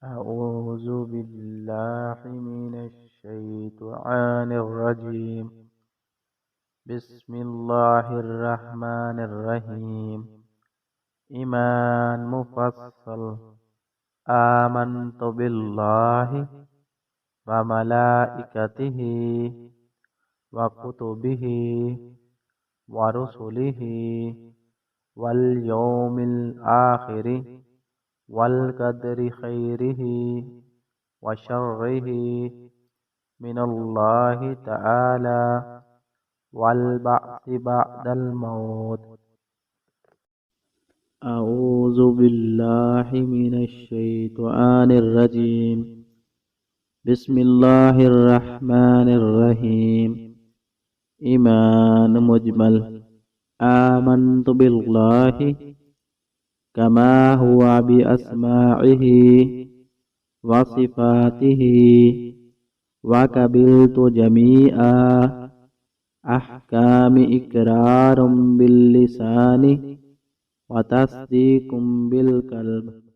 أعوذ بالله من الشيطان الرجيم. بسم الله الرحمن الرحيم. إيمان مفصل. آمنت بالله وملائكته وكتبه ورسله واليوم الآخر والقدر خيره وشره من الله تعالى والبعث بعد الموت. أعوذ بالله من الشيطان الرجيم. بسم الله الرحمن الرحيم. إيمان مجمل. آمنت بالله كما هو بأسماعه وصفاته وقبلت جميع أحكام إقرار باللسان وتصديق بالقلب